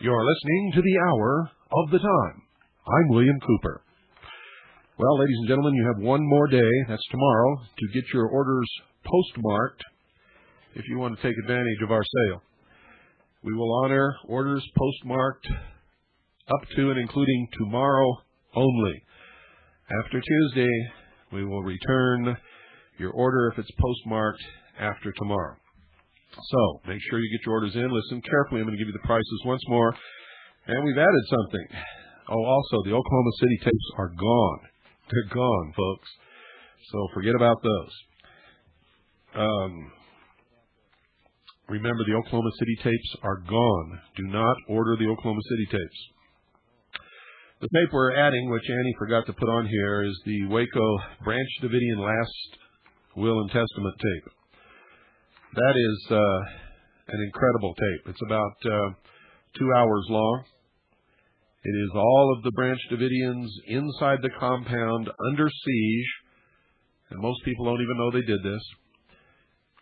You're listening to the Hour of the Time. I'm William Cooper. Well, ladies and gentlemen, you have one more day, that's tomorrow, to get your orders postmarked if you want to take advantage of our sale. We will honor orders postmarked up to and including tomorrow only. After Tuesday, we will return your order if it's postmarked after tomorrow. So, make sure you get your orders in. Listen carefully. I'm going to give you the prices once more. And we've added something. Oh, also, the Oklahoma City tapes are gone. They're gone, folks. So, forget about those. Remember, the Oklahoma City tapes are gone. Do not order the Oklahoma City tapes. The tape we're adding, which Annie forgot to put on here, is the Waco Branch Davidian Last Will and Testament tape. That is an incredible tape. It's about 2 hours long. It is all of the Branch Davidians inside the compound under siege, and most people don't even know they did this.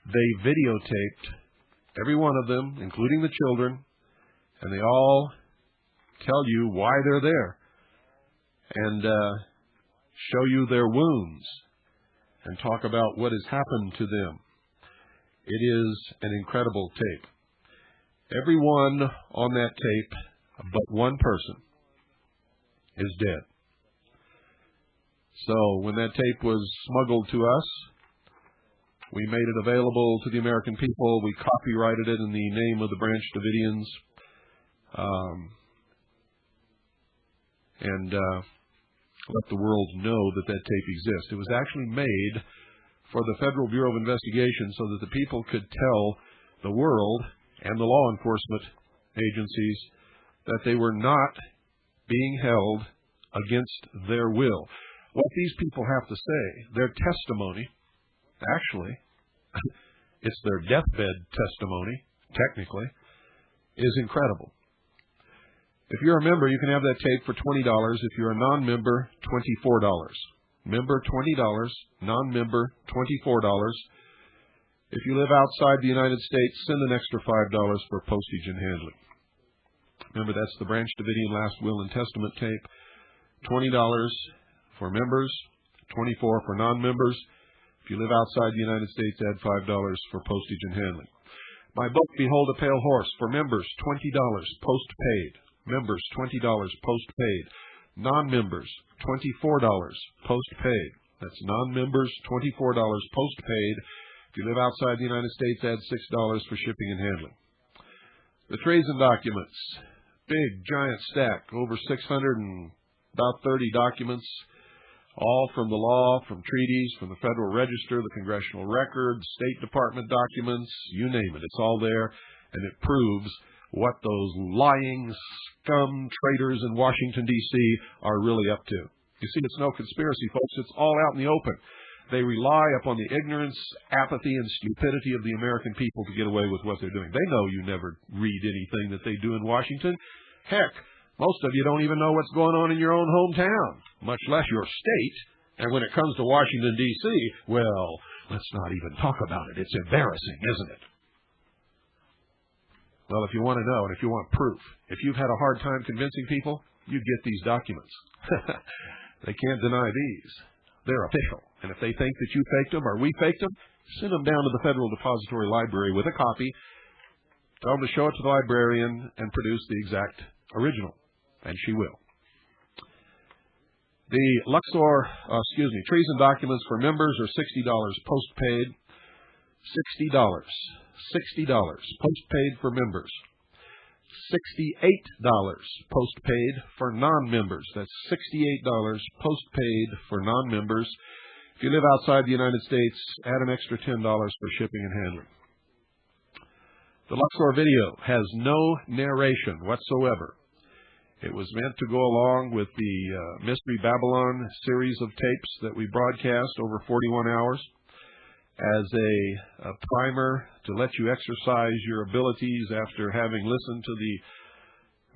They videotaped every one of them, including the children, and they all tell you why they're there and show you their wounds and talk about what has happened to them. It is an incredible tape. Everyone on that tape, but one person, is dead. So when that tape was smuggled to us, we made it available to the American people. We copyrighted it in the name of the Branch Davidians. And let the world know that that tape exists. It was actually made for the Federal Bureau of Investigation so that the people could tell the world and the law enforcement agencies that they were not being held against their will. What these people have to say, their testimony, actually, it's their deathbed testimony, technically, is incredible. If you're a member, you can have that tape for $20. If you're a non-member, $24. Member, $20. Non-member, $24. If you live outside the United States, send an extra $5 for postage and handling. Remember, that's the Branch Davidian Last Will and Testament tape. $20 for members, $24 for non-members. If you live outside the United States, add $5 for postage and handling. My book, Behold a Pale Horse, for members, $20, post-paid. Members, $20, post-paid. Non-members, $24, post-paid. That's non-members, $24, post-paid. If you live outside the United States, add $6 for shipping and handling. The treason documents, big, giant stack, over 630 documents, all from the law, from treaties, from the Federal Register, the Congressional Record, State Department documents, you name it. It's all there, and it proves what those lying scum traitors in Washington, D.C. are really up to. You see, it's no conspiracy, folks. It's all out in the open. They rely upon the ignorance, apathy, and stupidity of the American people to get away with what they're doing. They know you never read anything that they do in Washington. Heck, most of you don't even know what's going on in your own hometown, much less your state. And when it comes to Washington, D.C., well, let's not even talk about it. It's embarrassing, isn't it? Well, if you want to know and if you want proof, if you've had a hard time convincing people, you get these documents. They can't deny these. They're official. And if they think that you faked them or we faked them, send them down to the Federal Depository Library with a copy. Tell them to show it to the librarian and produce the exact original. And she will. The treason documents for members are $60 post-paid. $60. Postpaid for members. $68 postpaid for non-members. That's $68 postpaid for non-members. If you live outside the United States, add an extra $10 for shipping and handling. The Luxor video has no narration whatsoever. It was meant to go along with the Mystery Babylon series of tapes that we broadcast over 41 hours as a primer to let you exercise your abilities after having listened to the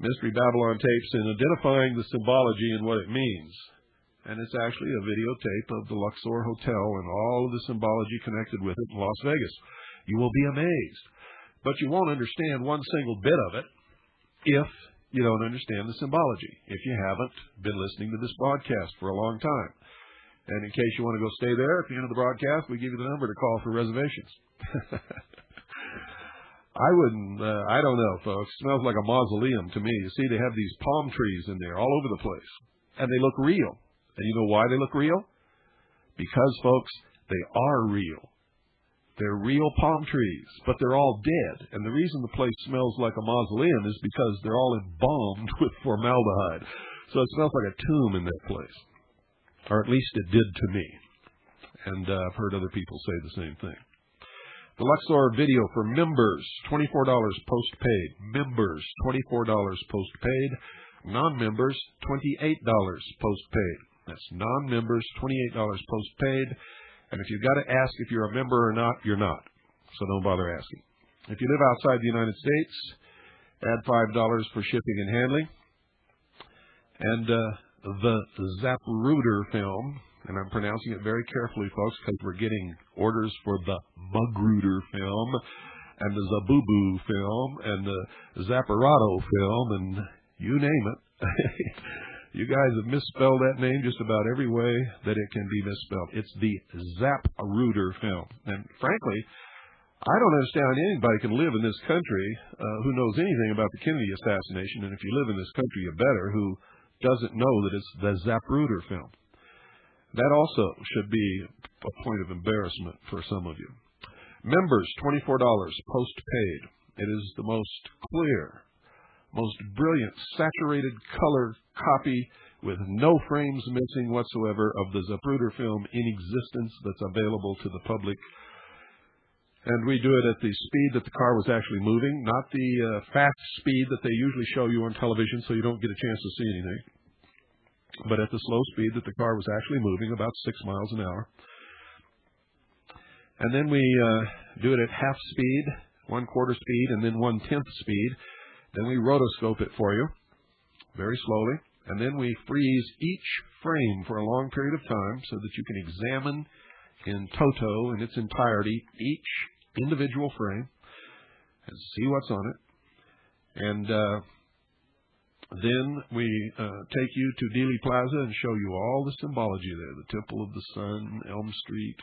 Mystery Babylon tapes in identifying the symbology and what it means. And it's actually a videotape of the Luxor Hotel and all of the symbology connected with it in Las Vegas. You will be amazed. But you won't understand one single bit of it if you don't understand the symbology, if you haven't been listening to this broadcast for a long time. And in case you want to go stay there at the end of the broadcast, we give you the number to call for reservations. I don't know, folks. It smells like a mausoleum to me. You see, they have these palm trees in there all over the place. And they look real. And you know why they look real? Because, folks, they are real. They're real palm trees, but they're all dead. And the reason the place smells like a mausoleum is because they're all embalmed with formaldehyde. So it smells like a tomb in that place. Or at least it did to me. And I've heard other people say the same thing. The Luxor video for members, $24 postpaid. Members, $24 postpaid. Non-members, $28 postpaid. That's non-members, $28 postpaid. And if you've got to ask if you're a member or not, you're not. So don't bother asking. If you live outside the United States, add $5 for shipping and handling. And the Zapruder film, and I'm pronouncing it very carefully, folks, because we're getting orders for the Magruder film, and the Zabubu film, and the Zapparado film, and you name it. You guys have misspelled that name just about every way that it can be misspelled. It's the Zapruder film. And frankly, I don't understand how anybody can live in this country who knows anything about the Kennedy assassination, and if you live in this country, you better, who doesn't know that it's the Zapruder film. That also should be a point of embarrassment for some of you. Members, $24 postpaid. It is the most clear, most brilliant, saturated color copy with no frames missing whatsoever of the Zapruder film in existence that's available to the public. And we do it at the speed that the car was actually moving, not the fast speed that they usually show you on television so you don't get a chance to see anything, but at the slow speed that the car was actually moving, about 6 miles an hour. And then we do it at half speed, 1/4 speed, and then 1/10 speed. Then we rotoscope it for you very slowly. And then we freeze each frame for a long period of time so that you can examine in toto, in its entirety, each individual frame and see what's on it. And then we take you to Dealey Plaza and show you all the symbology there, the Temple of the Sun, Elm Street,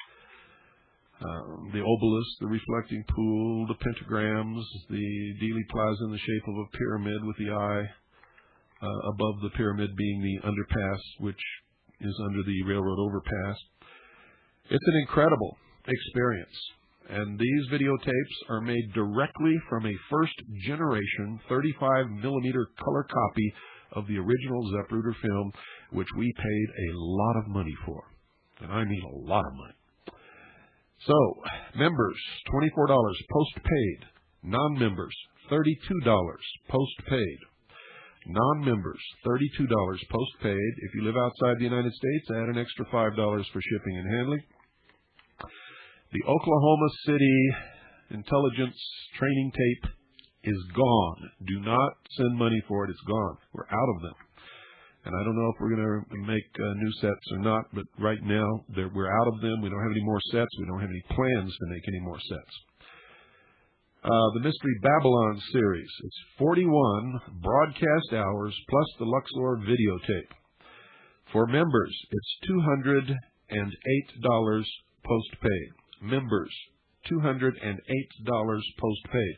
the obelisk, the reflecting pool, the pentagrams, the Dealey Plaza in the shape of a pyramid with the eye above the pyramid being the underpass, which is under the railroad overpass. It's an incredible experience. And these videotapes are made directly from a first-generation 35mm color copy of the original Zapruder film, which we paid a lot of money for. And I mean a lot of money. So, members, $24 postpaid. Non-members, $32 postpaid. Non-members, $32 postpaid. If you live outside the United States, add an extra $5 for shipping and handling. The Oklahoma City intelligence training tape is gone. Do not send money for it. It's gone. We're out of them. And I don't know if we're going to make new sets or not, but right now we're out of them. We don't have any more sets. We don't have any plans to make any more sets. The Mystery Babylon series. It's 41 broadcast hours plus the Luxor videotape. For members, it's $208 postpaid. Members, $208 postpaid.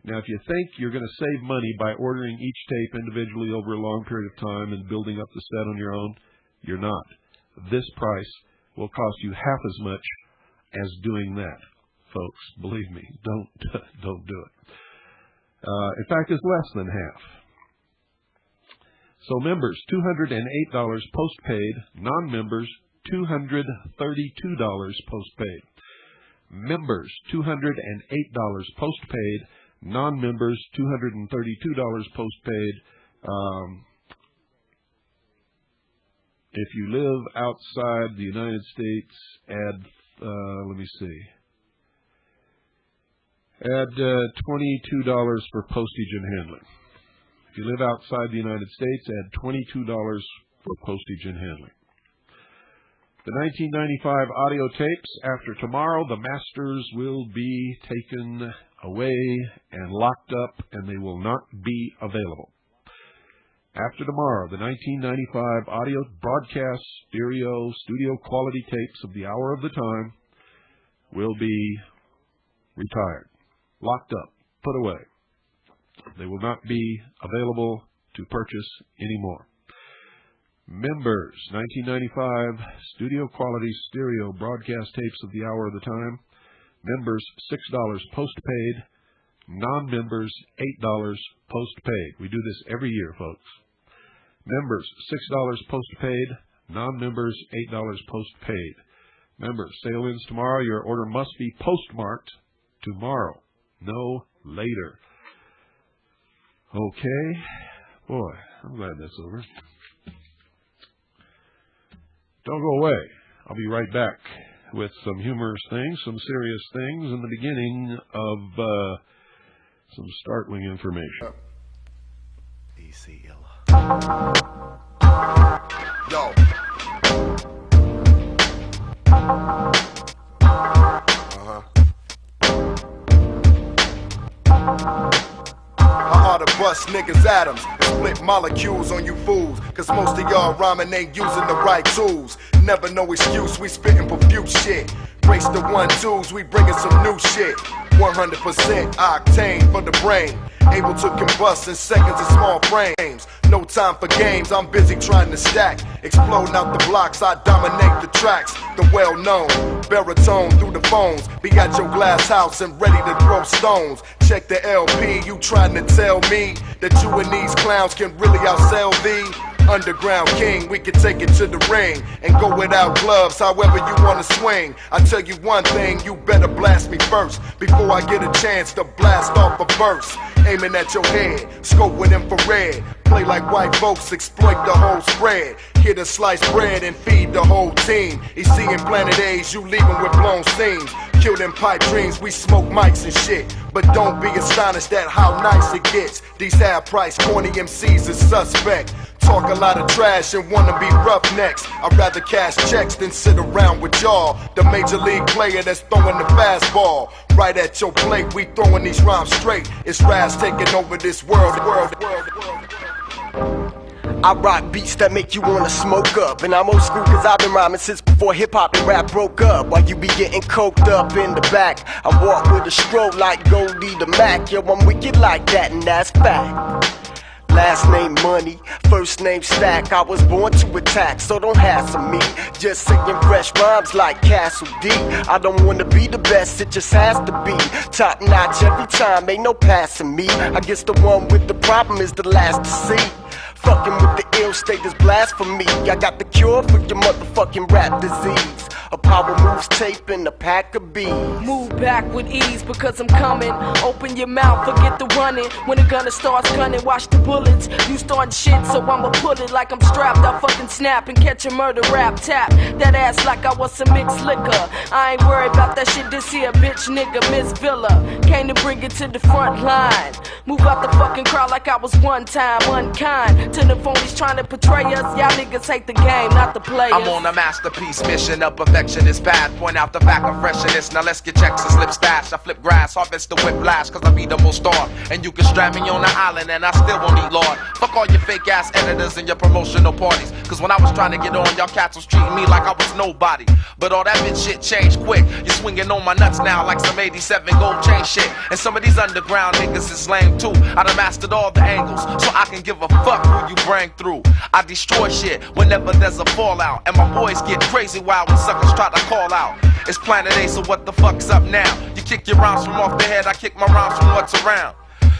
Now, if you think you're going to save money by ordering each tape individually over a long period of time and building up the set on your own, you're not. This price will cost you half as much as doing that. folks. Believe me, don't do it. In fact, it's less than half. So members, $208 postpaid. Non-members, $232 postpaid. Members, $208 postpaid. Non-members, $232 postpaid. If you live outside the United States, add, let me see, add $22 for postage and handling. If you live outside the United States, add $22 for postage and handling. The 1995 audio tapes, after tomorrow, the masters will be taken away and locked up, and they will not be available. After tomorrow, the 1995 audio broadcast stereo studio quality tapes of the Hour of the Time will be retired, locked up, put away. They will not be available to purchase anymore. Members, 1995 studio quality stereo broadcast tapes of the Hour of the Time. Members, $6 postpaid. Non-members, $8 postpaid. We do this every year, folks. Members, $6 postpaid. Non-members, $8 postpaid. Members, sale ends tomorrow. Your order must be postmarked tomorrow, no later. Okay. Boy, I'm glad that's over. Don't go away. I'll be right back with some humorous things, some serious things, and the beginning of some startling information. E.C. Illa. Yo. To bust niggas' atoms and split molecules on you fools. Cause most of y'all rhyming ain't using the right tools. Never no excuse, we spitting profuse shit. Brace the 1-2s, we bringing some new shit. 100% octane for the brain. Able to combust in seconds in small frames. No time for games, I'm busy trying to stack. Exploding out the blocks, I dominate the tracks. The well-known baritone through the phones. Be at your glass house and ready to throw stones. Check the LP, you trying to tell me that you and these clowns can really outsell thee? Underground king, we can take it to the ring and go without gloves, however you wanna swing. I tell you one thing, you better blast me first before I get a chance to blast off a verse. Aiming at your head, scope with infrared. Play like white folks, exploit the whole spread. Hit a slice bread and feed the whole team. He's seeing Planet A's, you leaving with blown seams. Kill them pipe dreams, we smoke mics and shit. But don't be astonished at how nice it gets. These half-price corny MCs is suspect. Talk a lot of trash and wanna be roughnecks. I'd rather cash checks than sit around with y'all. The major league player that's throwing the fastball right at your plate. We throwing these rhymes straight. It's Raz taking over this world. I rock beats that make you wanna smoke up. And I'm old school cause I've been rhyming since before hip-hop and rap broke up. While you be getting coked up in the back, I walk with a stroke like Goldie the Mac. Yo, I'm wicked like that and that's fact. Last name Money, first name Stack. I was born to attack, so don't hassle me. Just saying fresh rhymes like Castle D. I don't wanna be the best, it just has to be top notch every time, ain't no passing me. I guess the one with the problem is the last to see. Fucking with the ill state is blasphemy. I got the cure for your motherfucking rap disease. A power moves tape and a pack of bees. Move back with ease because I'm coming. Open your mouth, forget the running. When the gunner starts gunning, watch the bullets. You starting shit, so I'ma pull it like I'm strapped. I fucking snap and catch a murder rap. Tap that ass like I was some mixed liquor. I ain't worried about that shit, this here bitch nigga, Miss Villa. Came to bring it to the front line. Move out the fucking crowd like I was one time unkind. To the phonies trying to portray us, y'all niggas hate the game, not the players. I'm on a masterpiece mission of perfection is bad. Point out the fact of freshness. Now let's get checks and slip stash. I flip grass, harvest the whiplash, cause I be the most star. And you can strap me on the island and I still won't eat Lord. Fuck all your fake ass editors and your promotional parties. Cause when I was trying to get on, y'all cats was treating me like I was nobody. But all that bitch shit changed quick. You're swinging on my nuts now like some 87 gold chain shit. And some of these underground niggas is lame too. I done mastered all the angles, so I can give a fuck who you bring through. I destroy shit whenever there's a fallout. And my boys get crazy wild when suckers try to call out. It's Planet A, so what the fuck's up now? You You kick your rhymes from off the head, I kick my rhymes from what's around.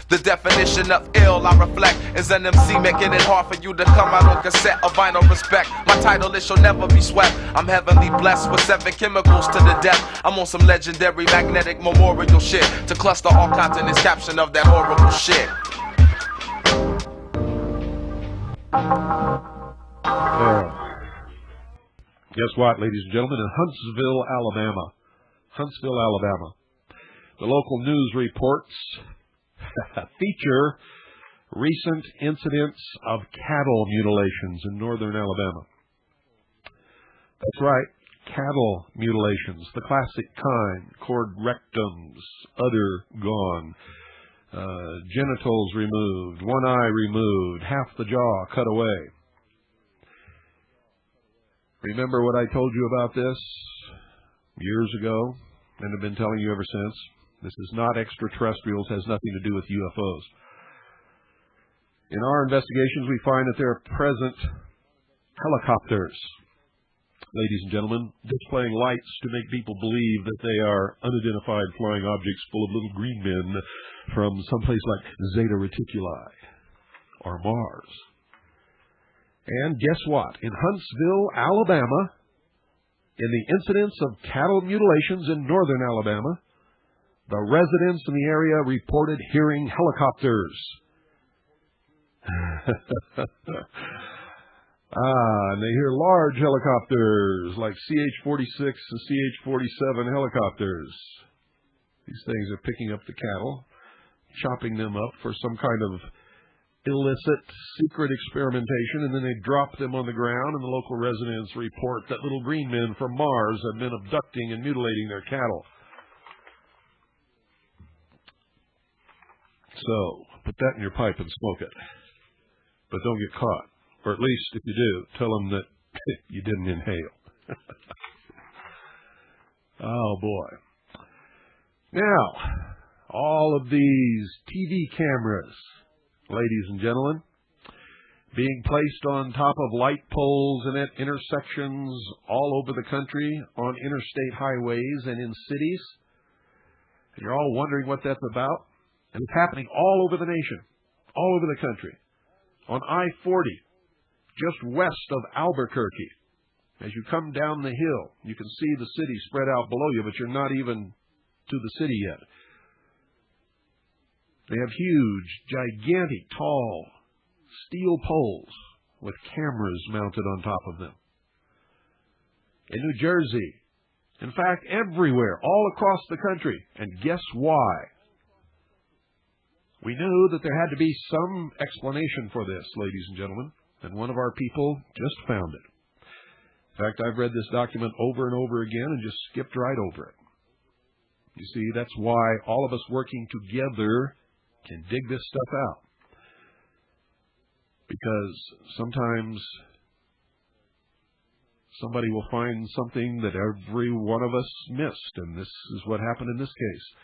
The definition of ill I reflect is an MC making it hard for you to come out on cassette of vinyl respect. My title is shall never be swept. I'm heavenly blessed with 7 chemicals to the death. I'm on some legendary magnetic memorial shit to cluster all continents caption of that horrible shit. Guess what, ladies and gentlemen? In Huntsville, Alabama, the local news reports feature recent incidents of cattle mutilations in northern Alabama. That's right, cattle mutilations, the classic kind, cord rectums, udder gone, genitals removed, one eye removed, half the jaw cut away. Remember what I told you about this years ago, and have been telling you ever since? This is not extraterrestrials, has nothing to do with UFOs. In our investigations, we find that there are present helicopters, ladies and gentlemen, displaying lights to make people believe that they are unidentified flying objects full of little green men from someplace like Zeta Reticuli or Mars. And guess what? In Huntsville, Alabama, in the incidents of cattle mutilations in northern Alabama, the residents in the area reported hearing helicopters. And they hear large helicopters like CH-46 and CH-47 helicopters. These things are picking up the cattle, chopping them up for some kind of illicit, secret experimentation, and then they drop them on the ground, and the local residents report that little green men from Mars have been abducting and mutilating their cattle. So, put that in your pipe and smoke it. But don't get caught. Or at least, if you do, tell them that you didn't inhale. Oh, boy. Now, all of these TV cameras, ladies and gentlemen, being placed on top of light poles and at intersections all over the country, on interstate highways and in cities. And you're all wondering what that's about. And it's happening all over the nation, all over the country. On I-40, just west of Albuquerque, as you come down the hill, you can see the city spread out below you, but you're not even to the city yet. They have huge, gigantic, tall steel poles with cameras mounted on top of them. In New Jersey, in fact, everywhere, all across the country. And guess why? We knew that there had to be some explanation for this, ladies and gentlemen, and one of our people just found it. In fact, I've read this document over and over again and just skipped right over it. You see, that's why all of us working together can dig this stuff out. Because sometimes somebody will find something that every one of us missed, and this is what happened in this case.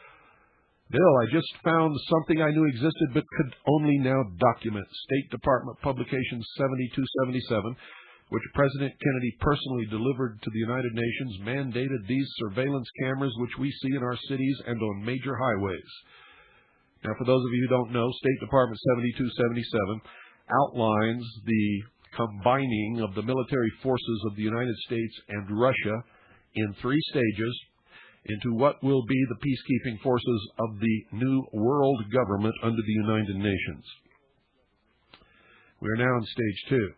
Bill, I just found something I knew existed but could only now document. State Department Publication 7277, which President Kennedy personally delivered to the United Nations, mandated these surveillance cameras which we see in our cities and on major highways. Now, for those of you who don't know, State Department 7277 outlines the combining of the military forces of the United States and Russia in 3 stages into what will be the peacekeeping forces of the new world government under the United Nations. We are now in stage 2.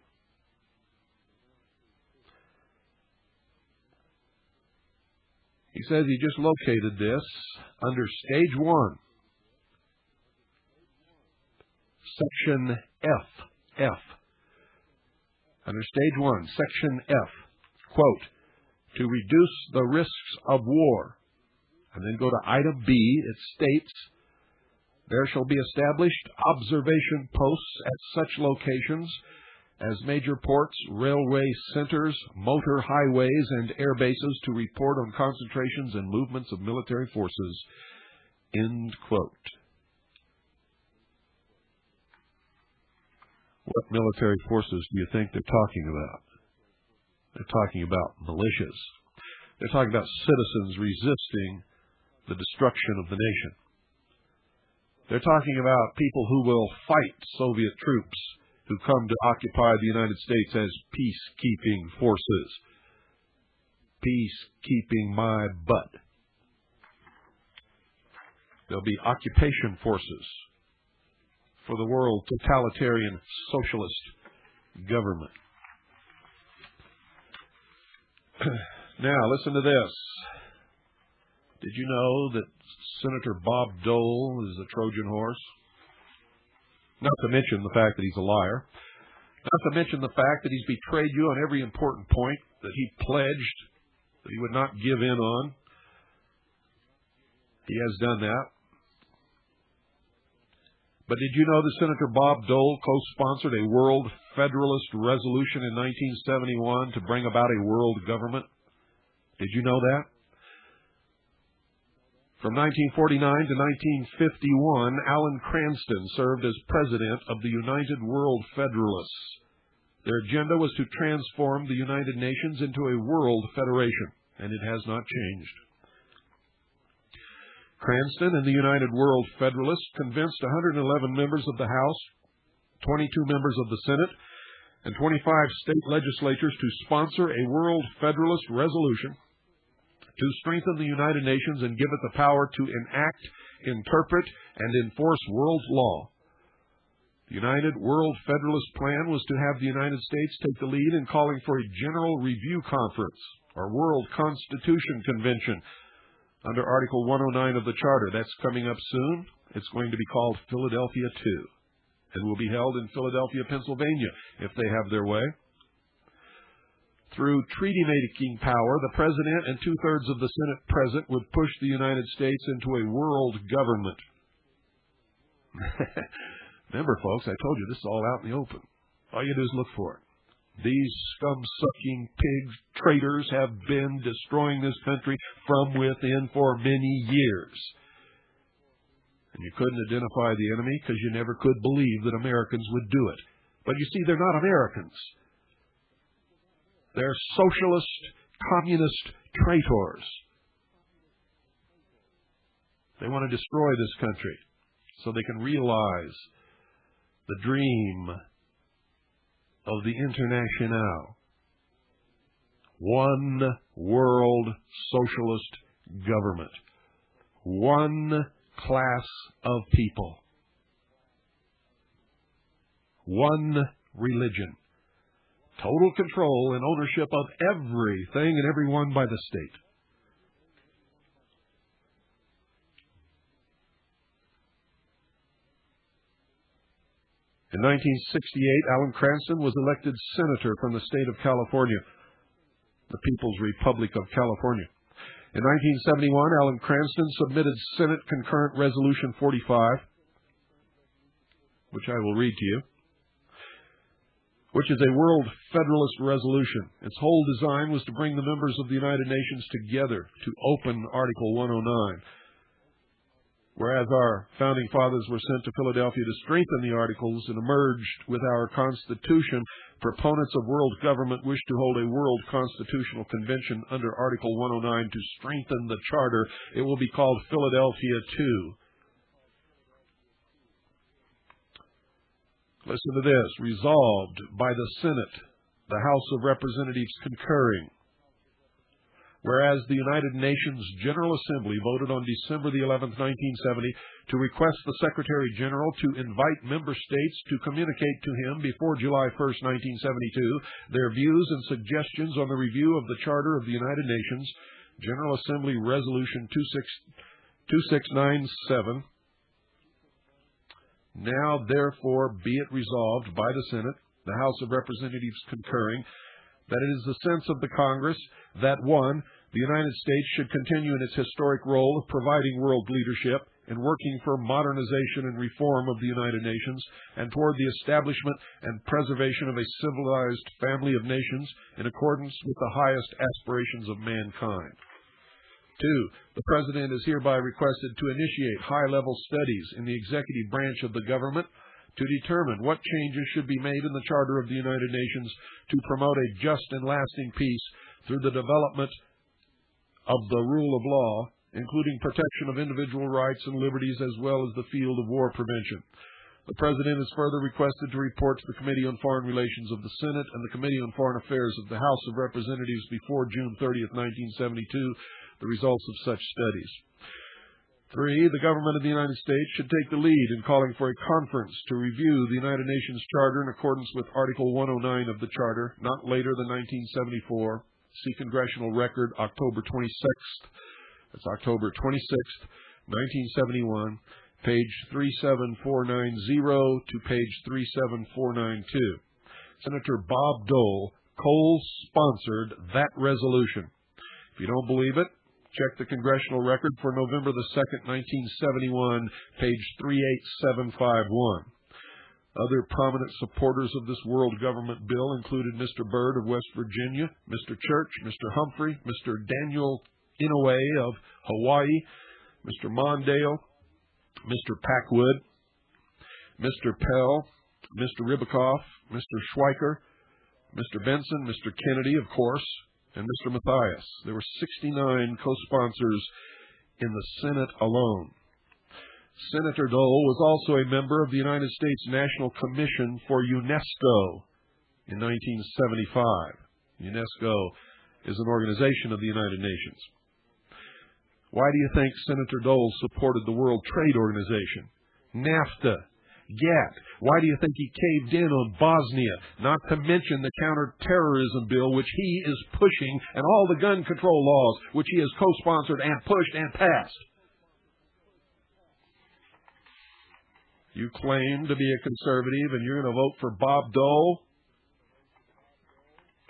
He says he just located this under stage 1. Section F. Under stage 1, section F, quote, to reduce the risks of war. And then go to item B, it states, there shall be established observation posts at such locations as major ports, railway centers, motor highways, and air bases to report on concentrations and movements of military forces, end quote. What military forces do you think they're talking about? They're talking about militias. They're talking about citizens resisting the destruction of the nation. They're talking about people who will fight Soviet troops who come to occupy the United States as peacekeeping forces. Peacekeeping my butt. There'll be occupation forces for the world totalitarian socialist government. Now, listen to this. Did you know that Senator Bob Dole is a Trojan horse? Not to mention the fact that he's a liar. Not to mention the fact that he's betrayed you on every important point that he pledged that he would not give in on. He has done that. But did you know that Senator Bob Dole co-sponsored a World Federalist Resolution in 1971 to bring about a world government? Did you know that? From 1949 to 1951, Alan Cranston served as president of the United World Federalists. Their agenda was to transform the United Nations into a world federation, and it has not changed. Cranston and the United World Federalists convinced 111 members of the House, 22 members of the Senate, and 25 state legislatures to sponsor a World Federalist Resolution to strengthen the United Nations and give it the power to enact, interpret, and enforce world law. The United World Federalist Plan was to have the United States take the lead in calling for a General Review Conference, or World Constitution Convention, under Article 109 of the Charter. That's coming up soon. It's going to be called Philadelphia II, and will be held in Philadelphia, Pennsylvania, if they have their way. Through treaty-making power, the President and two-thirds of the Senate present would push the United States into a world government. Remember, folks, I told you this is all out in the open. All you do is look for it. These scum-sucking pigs, traitors, have been destroying this country from within for many years. And you couldn't identify the enemy because you never could believe that Americans would do it. But you see, they're not Americans. They're socialist, communist traitors. They want to destroy this country so they can realize the dream of the Internationale. One world socialist government. One class of people. One religion. Total control and ownership of everything and everyone by the state. In 1968, Alan Cranston was elected senator from the state of California, the People's Republic of California. In 1971, Alan Cranston submitted Senate Concurrent Resolution 45, which I will read to you, which is a World Federalist Resolution. Its whole design was to bring the members of the United Nations together to open Article 109. Whereas our founding fathers were sent to Philadelphia to strengthen the articles and emerged with our Constitution, proponents of world government wish to hold a World Constitutional Convention under Article 109 to strengthen the Charter. It will be called Philadelphia II. Listen to this. Resolved by the Senate, the House of Representatives concurring. Whereas the United Nations General Assembly voted on December the 11th, 1970, to request the Secretary General to invite member states to communicate to him before July 1st, 1972, their views and suggestions on the review of the Charter of the United Nations, General Assembly Resolution 2697. Now, therefore, be it resolved by the Senate, the House of Representatives concurring, that it is the sense of the Congress that, 1, the United States should continue in its historic role of providing world leadership and working for modernization and reform of the United Nations and toward the establishment and preservation of a civilized family of nations in accordance with the highest aspirations of mankind. 2, the President is hereby requested to initiate high-level studies in the executive branch of the government to determine what changes should be made in the Charter of the United Nations to promote a just and lasting peace through the development of the rule of law including protection of individual rights and liberties as well as the field of war prevention. The President is further requested to report to the Committee on Foreign Relations of the Senate and the Committee on Foreign Affairs of the House of Representatives before June 30th, 1972, the results of such studies. 3. The government of the United States should take the lead in calling for a conference to review the United Nations Charter in accordance with Article 109 of the Charter, not later than 1974. See Congressional Record, October 26th. That's October 26th, 1971, page 37490 to page 37492. Senator Bob Dole co-sponsored that resolution. If you don't believe it, check the Congressional Record for November the 2nd, 1971, page 38751. Other prominent supporters of this world government bill included Mr. Byrd of West Virginia, Mr. Church, Mr. Humphrey, Mr. Daniel Inouye of Hawaii, Mr. Mondale, Mr. Packwood, Mr. Pell, Mr. Ribicoff, Mr. Schweiker, Mr. Benson, Mr. Kennedy, of course, and Mr. Mathias. There were 69 co-sponsors in the Senate alone. Senator Dole was also a member of the United States National Commission for UNESCO in 1975. UNESCO is an organization of the United Nations. Why do you think Senator Dole supported the World Trade Organization, NAFTA, GATT? Why do you think he caved in on Bosnia, not to mention the counterterrorism bill which he is pushing and all the gun control laws which he has co-sponsored and pushed and passed? You claim to be a conservative and you're going to vote for Bob Dole?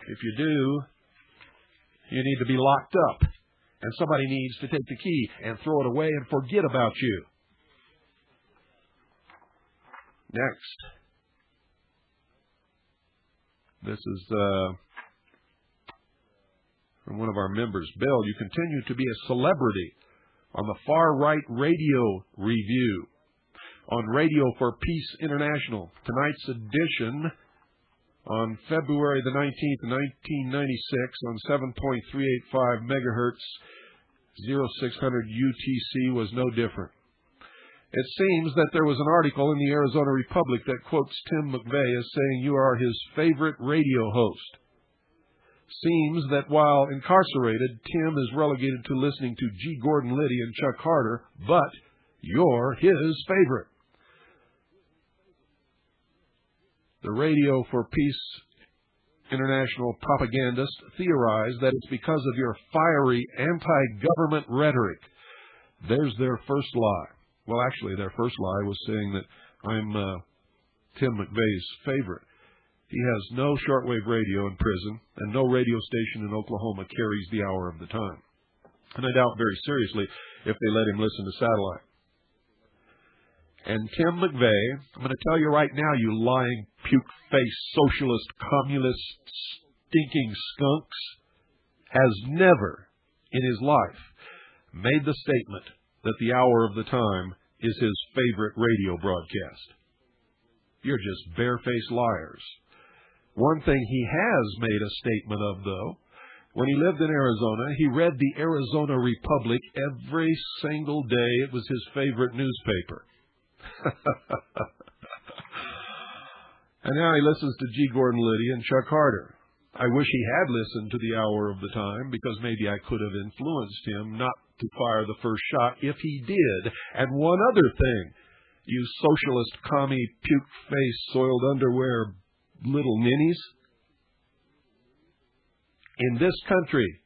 If you do, you need to be locked up. And somebody needs to take the key and throw it away and forget about you. Next. This is from one of our members. Bill, you continue to be a celebrity on the Far Right Radio Review on Radio for Peace International. Tonight's edition on February the 19th, 1996 on 7.385 megahertz, 0600 UTC was no different. It seems that there was an article in the Arizona Republic that quotes Tim McVeigh as saying you are his favorite radio host. Seems that while incarcerated, Tim is relegated to listening to G. Gordon Liddy and Chuck Carter, but you're his favorite. The Radio for Peace International propagandist theorized that it's because of your fiery anti-government rhetoric. There's their first lie. Well, actually, their first lie was saying that I'm Tim McVeigh's favorite. He has no shortwave radio in prison, and no radio station in Oklahoma carries the hour of the time. And I doubt very seriously if they let him listen to satellite. And Tim McVeigh, I'm going to tell you right now, you lying, puke-faced, socialist, communist, stinking skunks, has never in his life made the statement that the hour of the time is his favorite radio broadcast. You're just barefaced liars. One thing he has made a statement of, though, when he lived in Arizona, he read the Arizona Republic every single day. It was his favorite newspaper. And now he listens to G. Gordon Liddy and Chuck Carter. I wish he had listened to the hour of the time, because maybe I could have influenced him not to fire the first shot if he did. And one other thing, you socialist, commie, puke-faced, soiled underwear little ninnies. In this country,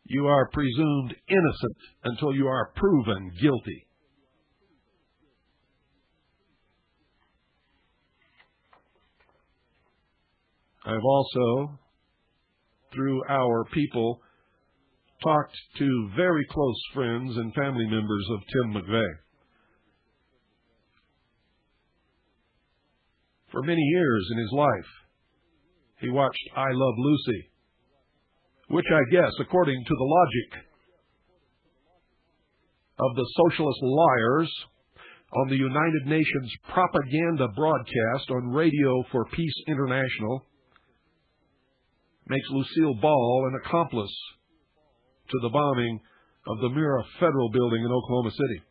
you are presumed innocent until you are proven guilty. I've also, through our people, talked to very close friends and family members of Tim McVeigh. For many years in his life, he watched I Love Lucy, which I guess, according to the logic of the socialist liars on the United Nations propaganda broadcast on Radio for Peace International, makes Lucille Ball an accomplice to the bombing of the Mira Federal Building in Oklahoma City.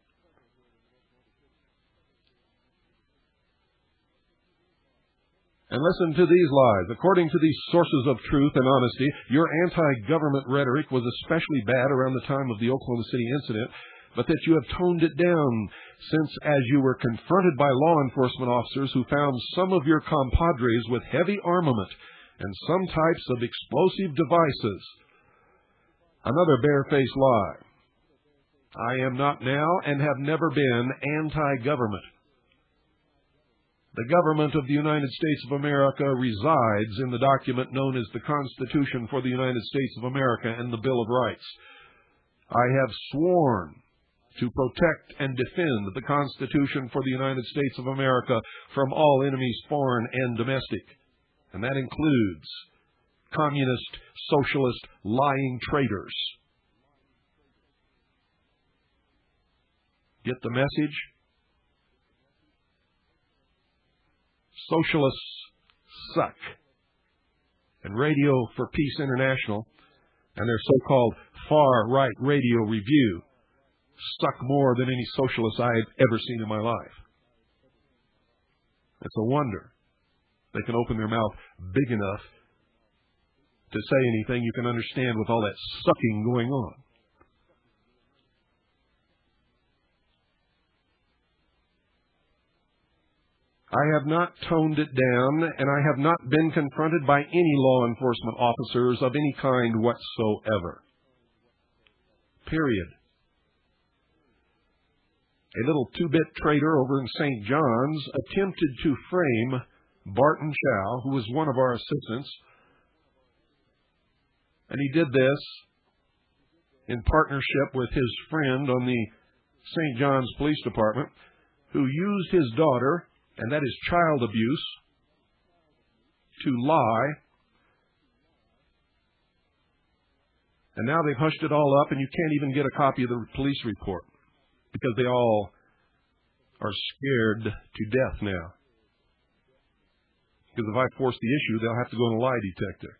And listen to these lies. According to these sources of truth and honesty, your anti-government rhetoric was especially bad around the time of the Oklahoma City incident, but that you have toned it down since, as you were confronted by law enforcement officers who found some of your compadres with heavy armament and some types of explosive devices. Another barefaced lie. I am not now and have never been anti-government. The government of the United States of America resides in the document known as the Constitution for the United States of America and the Bill of Rights. I have sworn to protect and defend the Constitution for the United States of America from all enemies, foreign and domestic. And that includes communist, socialist, lying traitors. Get the message? Socialists suck. And Radio for Peace International and their so-called far-right radio review suck more than any socialist I've ever seen in my life. It's a wonder they can open their mouth big enough to say anything you can understand with all that sucking going on. I have not toned it down, and I have not been confronted by any law enforcement officers of any kind whatsoever. Period. A little two-bit trader over in St. John's attempted to frame Barton Chow, who was one of our assistants, and he did this in partnership with his friend on the St. John's Police Department, who used his daughter, and that is child abuse, to lie. And now they've hushed it all up, and you can't even get a copy of the police report because they all are scared to death now. Because if I force the issue, they'll have to go in a lie detector.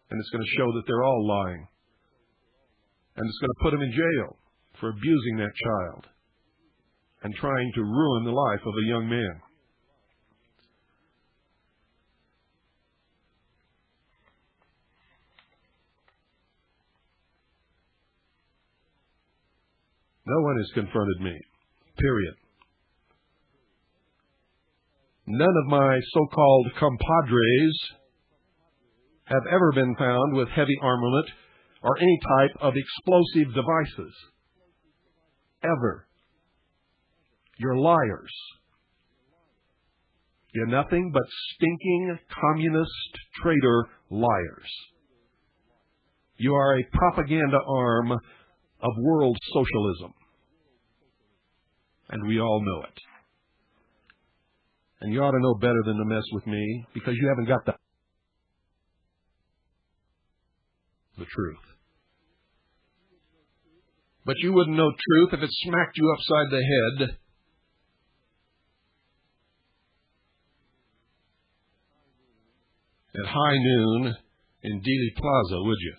And it's going to show that they're all lying. And it's going to put them in jail for abusing that child and trying to ruin the life of a young man. No one has confronted me. Period. None of my so-called compadres have ever been found with heavy armament or any type of explosive devices. Ever. You're liars. You're nothing but stinking communist traitor liars. You are a propaganda arm of world socialism. And we all know it. And you ought to know better than to mess with me because you haven't got the truth. But you wouldn't know truth if it smacked you upside the head. At high noon in Dealey Plaza, would you?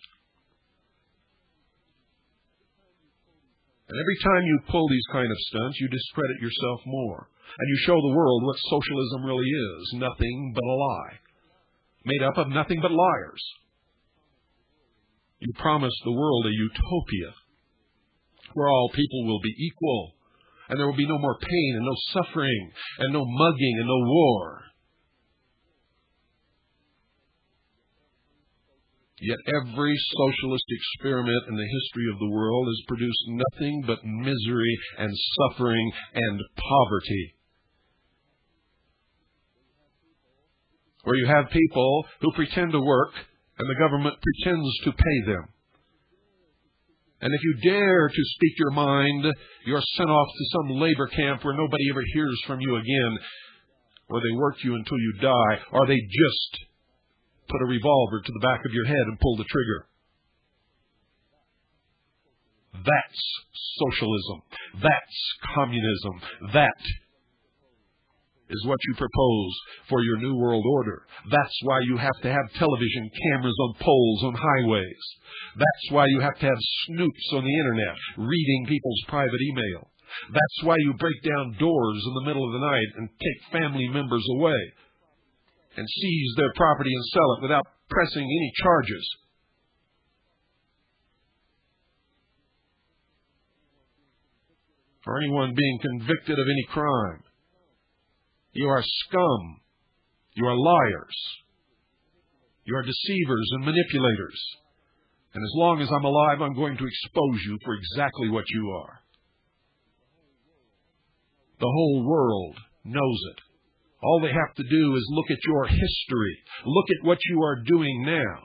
And every time you pull these kind of stunts, you discredit yourself more. And you show the world what socialism really is. Nothing but a lie. Made up of nothing but liars. You promise the world a utopia where all people will be equal. And there will be no more pain and no suffering and no mugging and no war. Yet every socialist experiment in the history of the world has produced nothing but misery and suffering and poverty. Where you have people who pretend to work and the government pretends to pay them. And if you dare to speak your mind, you're sent off to some labor camp where nobody ever hears from you again, where they work you until you die, or they just put a revolver to the back of your head and pull the trigger. That's socialism. That's communism. That is what you propose for your New World Order. That's why you have to have television cameras on poles on highways. That's why you have to have snoops on the internet reading people's private email. That's why you break down doors in the middle of the night and take family members away and seize their property and sell it without pressing any charges. For anyone being convicted of any crime. You are scum. You are liars. You are deceivers and manipulators. And as long as I'm alive, I'm going to expose you for exactly what you are. The whole world knows it. All they have to do is look at your history. Look at what you are doing now.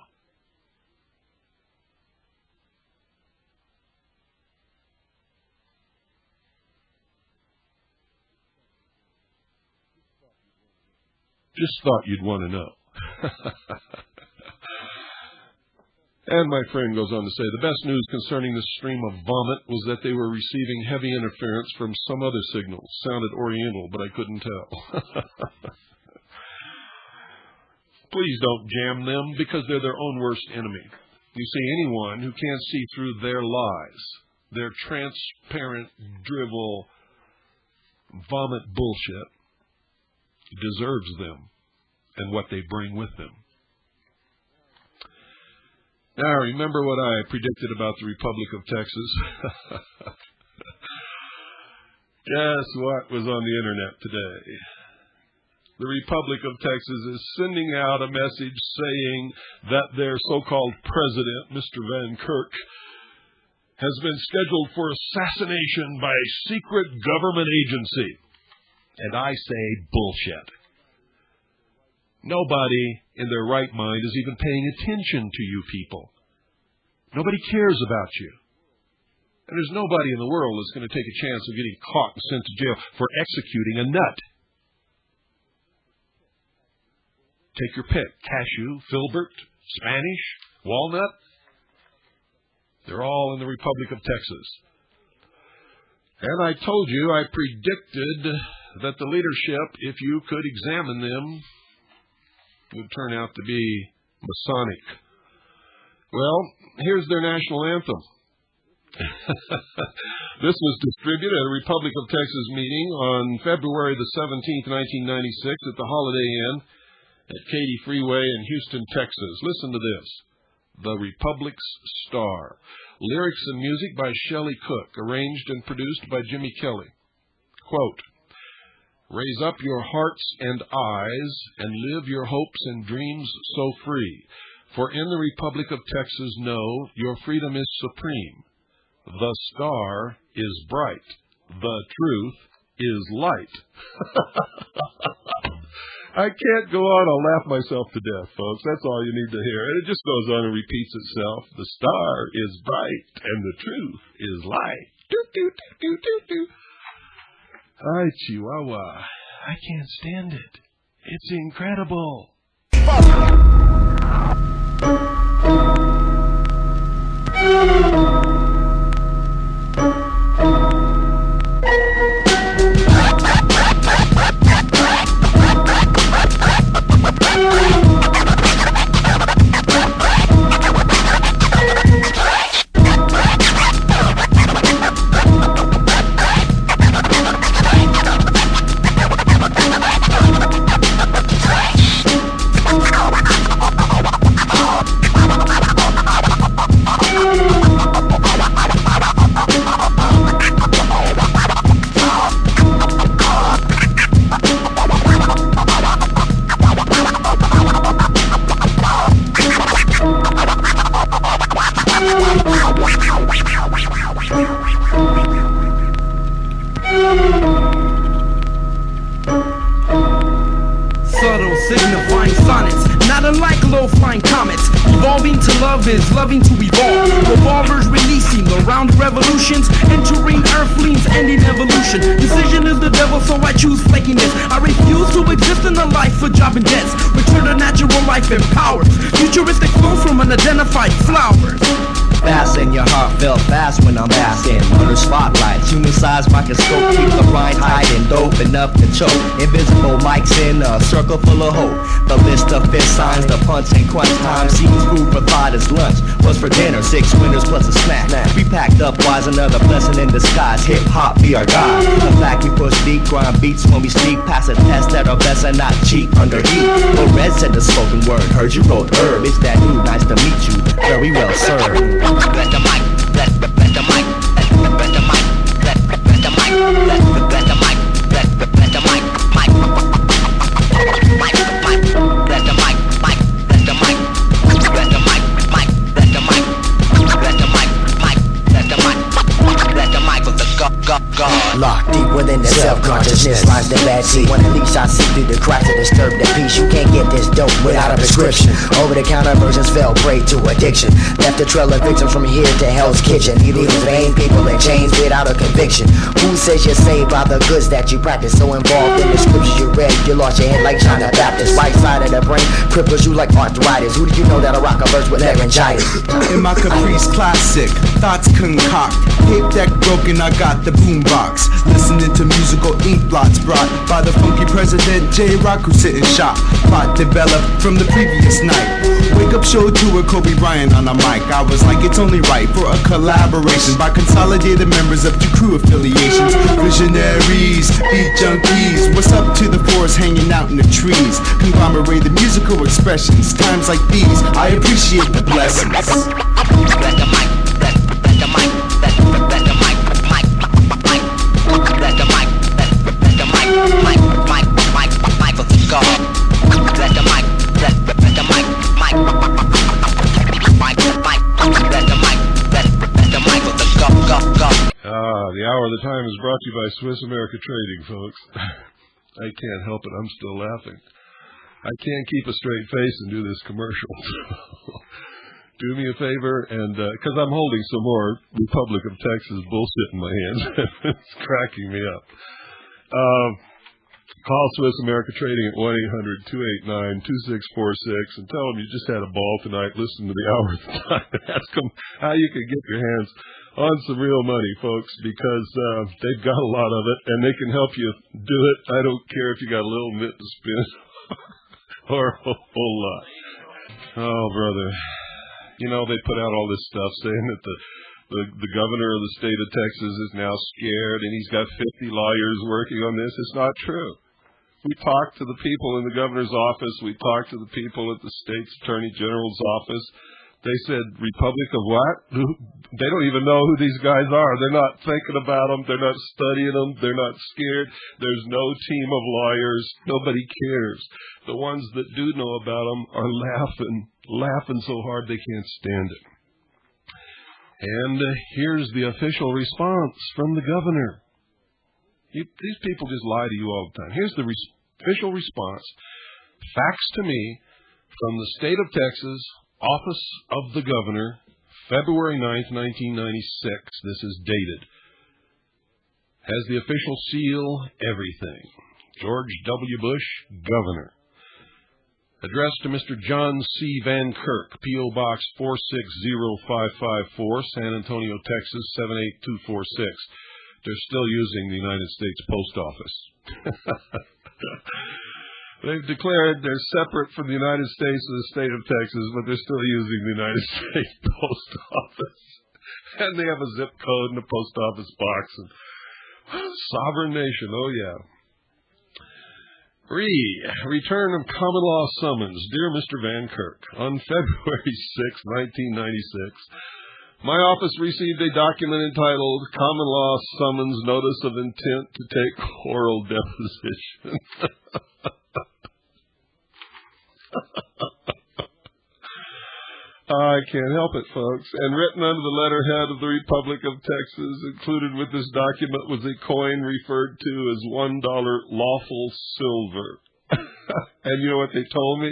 Just thought you'd want to know. And my friend goes on to say, the best news concerning the stream of vomit was that they were receiving heavy interference from some other signals. Sounded Oriental, but I couldn't tell. Please don't jam them, because they're their own worst enemy. You see, anyone who can't see through their lies, their transparent, drivel, vomit bullshit, deserves them and what they bring with them. Now, remember what I predicted about the Republic of Texas? Guess what was on the internet today? The Republic of Texas is sending out a message saying that their so-called president, Mr. Van Kirk, has been scheduled for assassination by a secret government agency. And I say bullshit. Nobody in their right mind is even paying attention to you people. Nobody cares about you. And there's nobody in the world that's going to take a chance of getting caught and sent to jail for executing a nut. Take your pick. Cashew, filbert, Spanish, walnut. They're all in the Republic of Texas. And I told you, I predicted that the leadership, if you could examine them, would turn out to be Masonic. Well, here's their national anthem. This was distributed at a Republic of Texas meeting on February the 17th, 1996 at the Holiday Inn at Katy Freeway in Houston, Texas. Listen to this. The Republic's Star. Lyrics and music by Shelley Cook, arranged and produced by Jimmy Kelly. Quote, raise up your hearts and eyes, and live your hopes and dreams so free. For in the Republic of Texas, know your freedom is supreme. The star is bright. The truth is light. I can't go on. I'll laugh myself to death, folks. That's all you need to hear. And it just goes on and repeats itself. The star is bright, and the truth is light. Do-do-do-do-do-do. Hi, Chihuahua. I can't stand it. It's incredible. Subtle, signifying sonnets, not unlike low-flying comets. Evolving to love is loving to evolve. Revolvers releasing the round revolutions, entering earthlings, ending evolution. Decision is the devil, so I choose flakiness. I refuse to exist in a life for job and debts. Return to natural life and powers. Futuristic flow from unidentified flowers. Fast and your heart felt fast when I'm basking under spotlights. Human size microscope keep the blind hiding. I'm dope enough to choke. Invisible mics in a circle full of hope. The list of fist signs, the punch and crunch time. Seems food for thought is lunch. What's for dinner? 6 winners plus a snack. We packed up wise, another blessing in disguise. Hip hop be our God. The fact we push deep, grind beats when we speak. Pass a test at our best and not cheat under heat. But Red said the spoken word. Heard you wrote herb. It's that dude. Nice to meet you. Very well served. Let the mic. Let the mic. Let the mic. Let the mic. Let the mic. Let the mic. Let the mic. Mic. Mic. Mic. Let the mic. Mic. Let the mic. Let the mic. Mic. Let the mic. Let the mic. Mic. Let the mic. Let the mic with the God. Locked deep within the self-consciousness lies the bad seed. When at least I see through the cracks to disturb the peace. You can't get this dope without a prescription. Over-the-counter versions fell prey to addiction. Left a trail of victims from here to Hell's Kitchen. Leaving vain people in chains without a conviction. Who says you're saved by the goods that you practice? So involved in the scriptures you read, you lost your head like China Baptist. Right side of the brain cripples you like arthritis. Who did you know that'll rock a verse with laryngitis? In my Caprice classic, thoughts concoct. Tape deck broken, I got the boombox. Listening to musical ink blots brought by the funky president J-Rock who sit in shop. Plot developed from the previous night. Wake up show to a Kobe Bryant on a mic. I was like, it's only right for a collaboration by consolidated members of 2 crew affiliations. Visionaries, beat junkies. What's up to the forest hanging out in the trees? Conglomerate the musical expressions. Times like these, I appreciate the blessings. Let the mic. Let the mic. Let the mic. Mic. Mic. Let the mic. Let the mic. Mic. Mic. Mic. Mic with the God. Let the mic. Let the mic. Mic. Mic. Mic. Let the mic. Let the mic with the God. The hour of the time is brought to you by Swiss America Trading, folks. I can't help it. I'm still laughing. I can't keep a straight face and do this commercial. Do me a favor, and because I'm holding some more Republic of Texas bullshit in my hands. It's cracking me up. Call Swiss America Trading at 1-800-289-2646 and tell them you just had a ball tonight. Listen to the hour of the time. Ask them how you can get your hands on some real money, folks, because they've got a lot of it, and they can help you do it. I don't care if you got a little bit to spend or a whole lot. Oh, brother. You know, they put out all this stuff saying that the governor of the state of Texas is now scared and he's got 50 lawyers working on this. It's not true. We talked to the people in the governor's office. We talked to the people at the state's attorney general's office. They said, Republic of what? They don't even know who these guys are. They're not thinking about them. They're not studying them. They're not scared. There's no team of lawyers. Nobody cares. The ones that do know about them are laughing so hard they can't stand it. And here's the official response from the governor. These people just lie to you all the time. Here's the official response. Facts to me from the state of Texas, Office of the Governor, February 9th, 1996. This is dated. Has the official seal, everything. George W. Bush, Governor. Addressed to Mr. John C. Van Kirk, P.O. Box 460554, San Antonio, Texas 78246. They're still using the United States Post Office. They've declared they're separate from the United States and the state of Texas, but they're still using the United States Post Office. And they have a zip code and a post office box. And sovereign nation, oh yeah. Return of common law summons. Dear Mr. Van Kirk, on February 6, 1996, my office received a document entitled Common Law Summons Notice of Intent to Take Oral Deposition. I can't help it, folks. And written under the letterhead of the Republic of Texas, included with this document was a coin referred to as $1 lawful silver. And you know what they told me?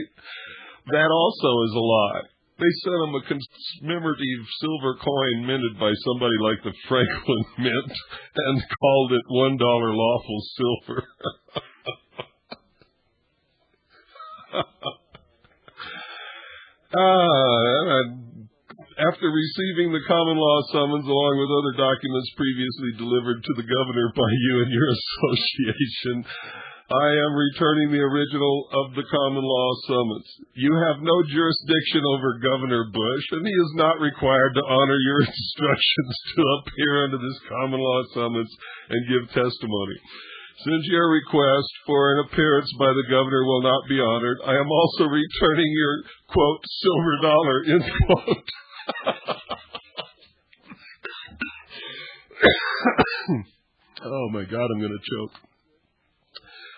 That also is a lie. They sent them a commemorative silver coin minted by somebody like the Franklin Mint and called it $1 lawful silver. After receiving the common law summons along with other documents previously delivered to the governor by you and your association, I am returning the original of the common law summons. You have no jurisdiction over Governor Bush, and he is not required to honor your instructions to appear under this common law summons and give testimony. Since your request for an appearance by the governor will not be honored, I am also returning your, quote, silver dollar, end quote. Oh, my God, I'm going to choke.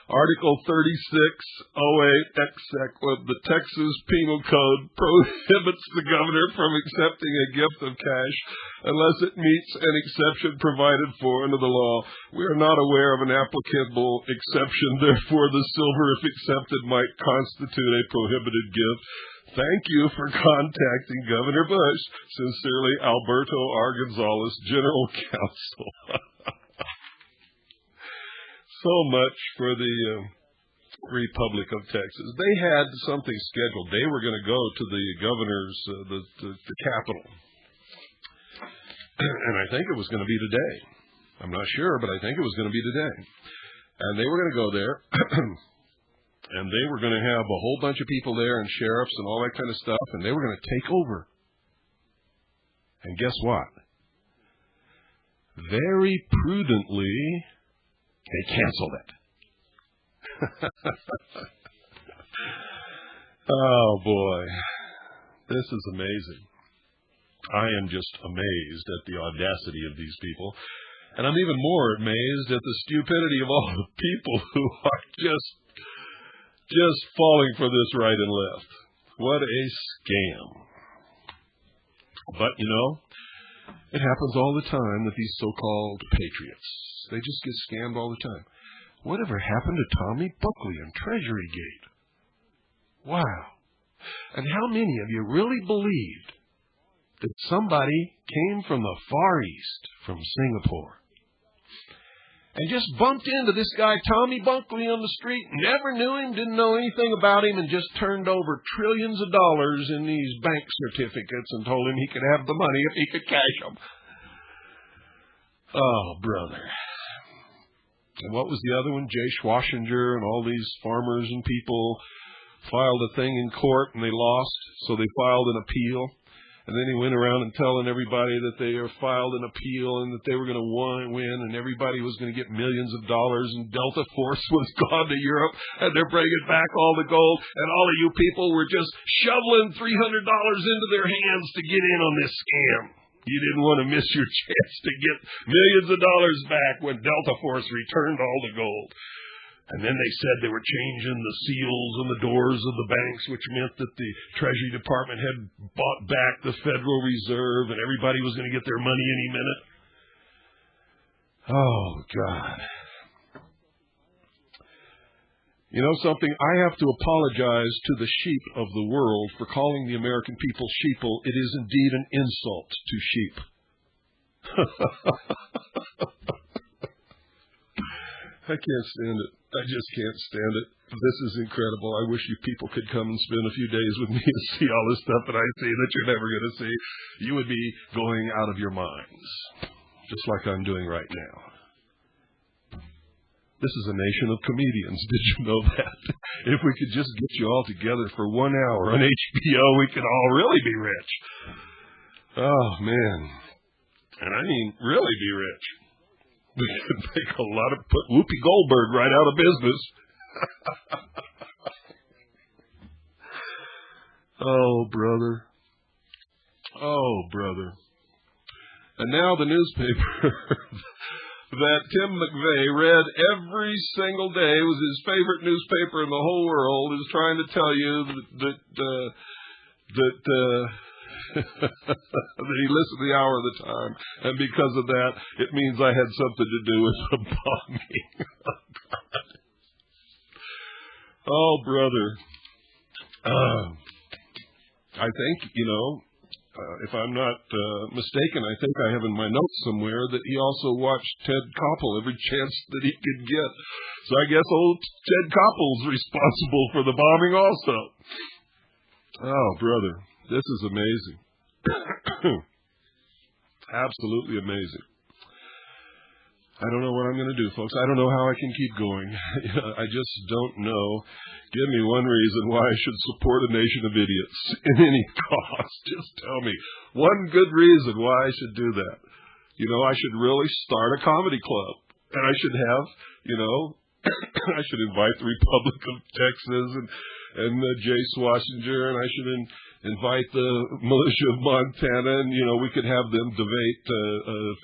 Article 3608 exsec of the Texas Penal Code prohibits the governor from accepting a gift of cash unless it meets an exception provided for under the law. We are not aware of an applicable exception. Therefore, the silver, if accepted, might constitute a prohibited gift. Thank you for contacting Governor Bush. Sincerely, Alberto R. Gonzalez, General Counsel. So much for the Republic of Texas. They had something scheduled. They were going to go to the governor's, the Capitol. And I think it was going to be today. I'm not sure, but I think it was going to be today. And they were going to go there, and they were going to have a whole bunch of people there and sheriffs and all that kind of stuff, and they were going to take over. And guess what? Very prudently, they canceled it. Oh, boy. This is amazing. I am just amazed at the audacity of these people. And I'm even more amazed at the stupidity of all the people who are just falling for this right and left. What a scam. But, you know, it happens all the time with these so-called patriots. They just get scammed all the time. Whatever happened to Tommy Buckley and Treasury Gate? Wow. And how many of you really believed that somebody came from the Far East, from Singapore, and just bumped into this guy, Tommy Buckley, on the street, never knew him, didn't know anything about him, and just turned over trillions of dollars in these bank certificates and told him he could have the money if he could cash them? Oh, brother. And what was the other one? Jay Schwashinger and all these farmers and people filed a thing in court and they lost, so they filed an appeal. And then he went around and telling everybody that they filed an appeal and that they were going to win and everybody was going to get millions of dollars, and Delta Force was gone to Europe and they're bringing back all the gold, and all of you people were just shoveling $300 into their hands to get in on this scam. You didn't want to miss your chance to get millions of dollars back when Delta Force returned all the gold. And then they said they were changing the seals on the doors of the banks, which meant that the Treasury Department had bought back the Federal Reserve and everybody was going to get their money any minute. Oh, God. You know something? I have to apologize to the sheep of the world for calling the American people sheeple. It is indeed an insult to sheep. I can't stand it. I just can't stand it. This is incredible. I wish you people could come and spend a few days with me and see all this stuff that I see that you're never going to see. You would be going out of your minds, just like I'm doing right now. This is a nation of comedians. Did you know that? If we could just get you all together for 1 hour on HBO, we could all really be rich. Oh, man. And I mean, really be rich. We could make a lot of, put Whoopi Goldberg right out of business. Oh, brother. Oh, brother. And now the newspaper that Tim McVeigh read every single day, was his favorite newspaper in the whole world, is trying to tell you that he listened to the hour of the time, and because of that, it means I had something to do with the bombing. Oh, brother. I think, if I'm not mistaken, I think I have in my notes somewhere that he also watched Ted Koppel every chance that he could get. So I guess old Ted Koppel's responsible for the bombing also. Oh, brother, this is amazing. Absolutely amazing. I don't know what I'm going to do, folks. I don't know how I can keep going. I just don't know. Give me one reason why I should support a nation of idiots at any cost. Just tell me one good reason why I should do that. I should really start a comedy club. And I should have, I should invite the Republic of Texas and Jay Swashinger, and I should invite the militia of Montana, and, we could have them debate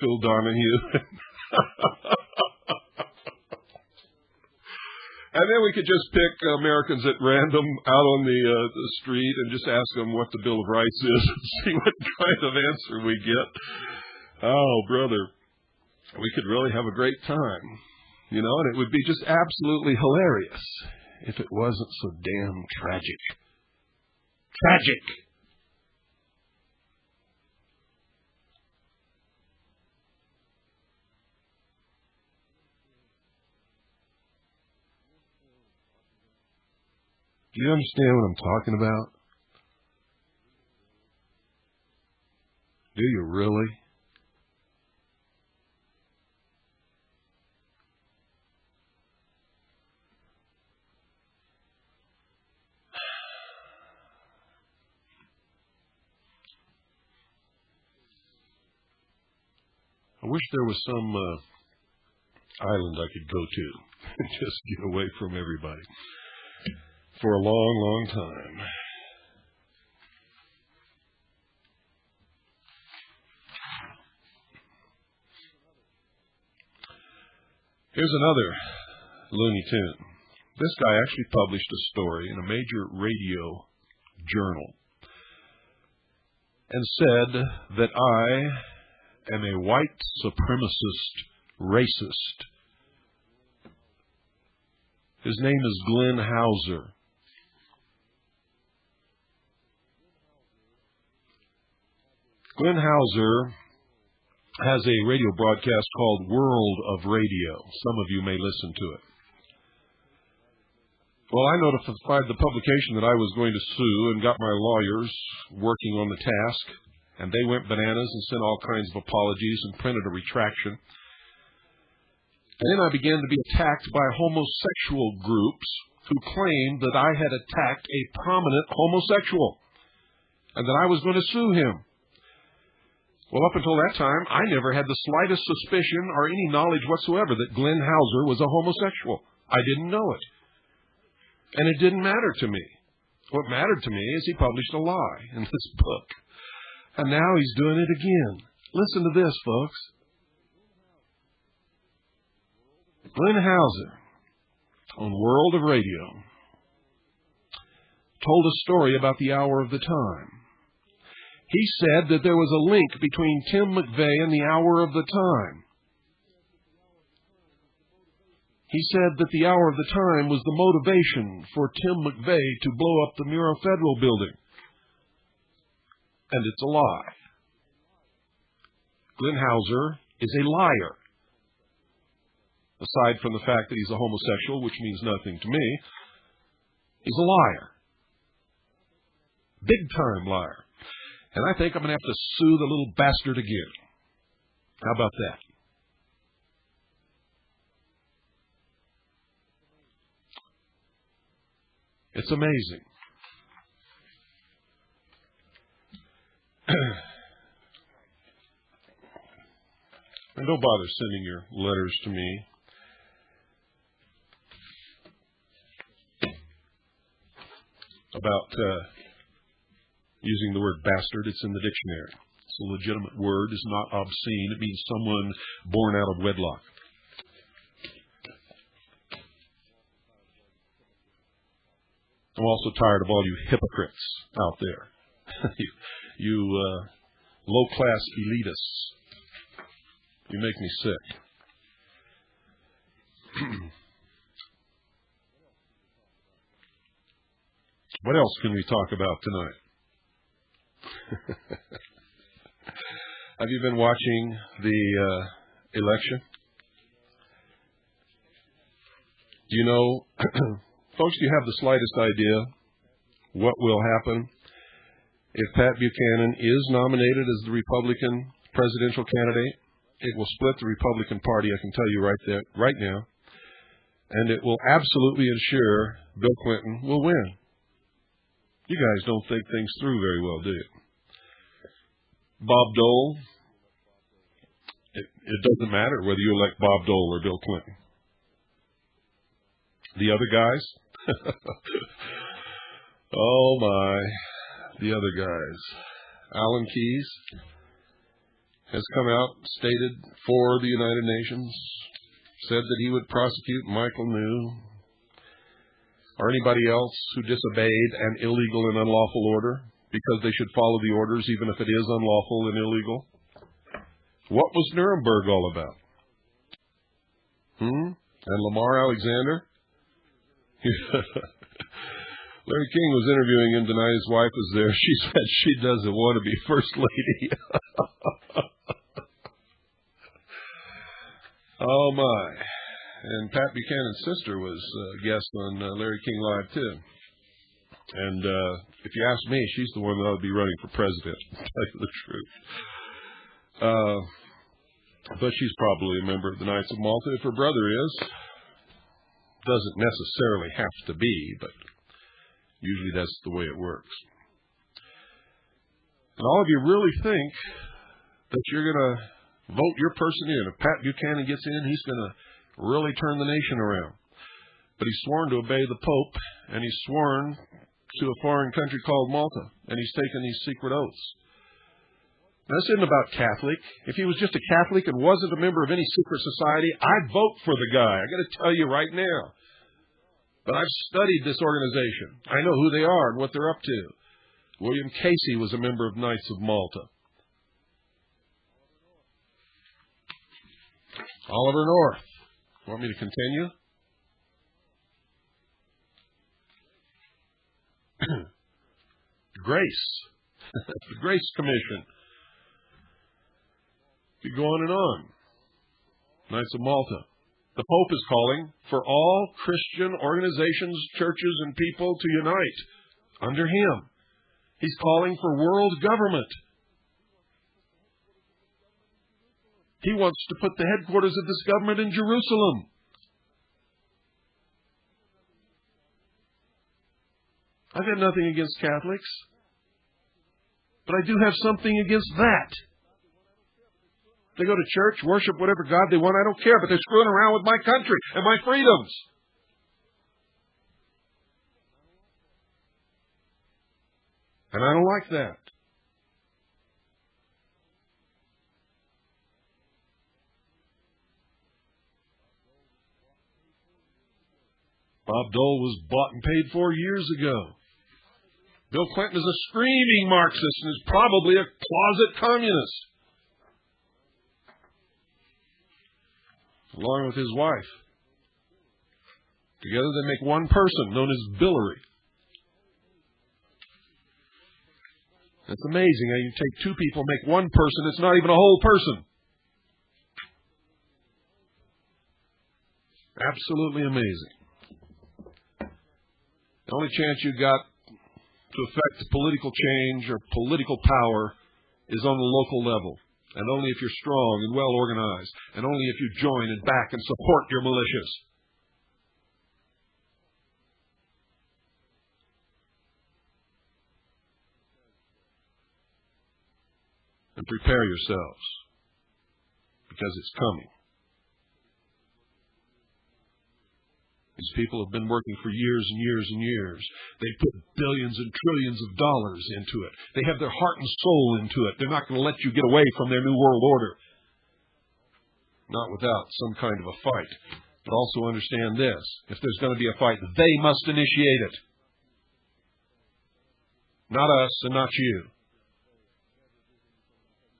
Phil Donahue. And then we could just pick Americans at random out on the street and just ask them what the Bill of Rights is and see what kind of answer we get. Oh, brother, we could really have a great time, and it would be just absolutely hilarious if it wasn't so damn tragic. Tragic! Do you understand what I'm talking about? Do you really? I wish there was some island I could go to and just get away from everybody for a long, long time. Here's another Looney Tune. This guy actually published a story in a major radio journal and said that I am a white supremacist racist. His name is Glenn Hauser. Glenn Hauser has a radio broadcast called World of Radio. Some of you may listen to it. Well, I notified the publication that I was going to sue and got my lawyers working on the task, and they went bananas and sent all kinds of apologies and printed a retraction. And then I began to be attacked by homosexual groups who claimed that I had attacked a prominent homosexual and that I was going to sue him. Well, up until that time, I never had the slightest suspicion or any knowledge whatsoever that Glenn Hauser was a homosexual. I didn't know it. And it didn't matter to me. What mattered to me is he published a lie in this book. And now he's doing it again. Listen to this, folks. Glenn Hauser, on World of Radio, told a story about the hour of the time. He said that there was a link between Tim McVeigh and the hour of the time. He said that the hour of the time was the motivation for Tim McVeigh to blow up the Murrah Federal Building. And it's a lie. Glenn Hauser is a liar. Aside from the fact that he's a homosexual, which means nothing to me, he's a liar. Big-time liar. And I think I'm going to have to sue the little bastard again. How about that? It's amazing. And don't bother sending your letters to me. About using the word bastard. It's in the dictionary. It's a legitimate word. It's not obscene. It means someone born out of wedlock. I'm also tired of all you hypocrites out there. you low-class elitists. You make me sick. What else can we talk about tonight? Have you been watching the election? Do you know, folks, do you have the slightest idea what will happen If Pat Buchanan is nominated as the Republican presidential candidate, it will split the Republican Party, I can tell you right now, and it will absolutely ensure Bill Clinton will win. You guys don't think things through very well, do you? Bob Dole, it doesn't matter whether you elect Bob Dole or Bill Clinton. The other guys? Oh, my. The other guys. Alan Keyes has come out, stated for the United Nations, said that he would prosecute Michael New or anybody else who disobeyed an illegal and unlawful order because they should follow the orders even if it is unlawful and illegal. What was Nuremberg all about? And Lamar Alexander? Larry King was interviewing him tonight. His wife was there. She said she doesn't want to be First Lady. Oh, my. And Pat Buchanan's sister was a guest on Larry King Live, too. And if you ask me, she's the one that ought to be running for president, to tell you the truth. But she's probably a member of the Knights of Malta. If her brother is, doesn't necessarily have to be, but usually that's the way it works. And all of you really think that you're going to vote your person in. If Pat Buchanan gets in, he's going to really turn the nation around. But he's sworn to obey the Pope, and he's sworn to a foreign country called Malta, and he's taken these secret oaths. Now, this isn't about Catholic. If he was just a Catholic and wasn't a member of any secret society, I'd vote for the guy. I got to tell you right now. But I've studied this organization. I know who they are and what they're up to. William Casey was a member of Knights of Malta. Oliver North. Want me to continue? Grace. The Grace Commission. You go on and on. Knights of Malta. The Pope is calling for all Christian organizations, churches, and people to unite under him. He's calling for world government. He wants to put the headquarters of this government in Jerusalem. I've got nothing against Catholics, but I do have something against that. They go to church, worship whatever God they want, I don't care, but they're screwing around with my country and my freedoms. And I don't like that. Bob Dole was bought and paid for years ago. Bill Clinton is a screaming Marxist and is probably a closet communist, along with his wife. Together they make one person known as Billary. It's amazing how you take two people, make one person. It's not even a whole person. Absolutely amazing. The only chance you got to affect political change or political power is on the local level. And only if you're strong and well organized. And only if you join and back and support your militias. And prepare yourselves, because it's coming. These people have been working for years and years and years. They put billions and trillions of dollars into it. They have their heart and soul into it. They're not going to let you get away from their new world order. Not without some kind of a fight. But also understand this. If there's going to be a fight, they must initiate it. Not us and not you.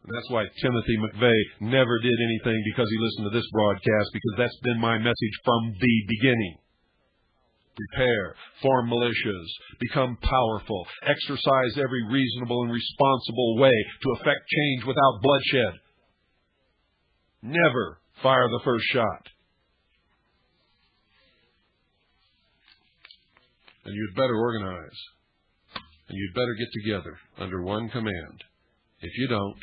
And that's why Timothy McVeigh never did anything because he listened to this broadcast, because that's been my message from the beginning. Prepare, form militias, become powerful, exercise every reasonable and responsible way to effect change without bloodshed. Never fire the first shot. And you'd better organize. and you'd better get together under one command. If you don't,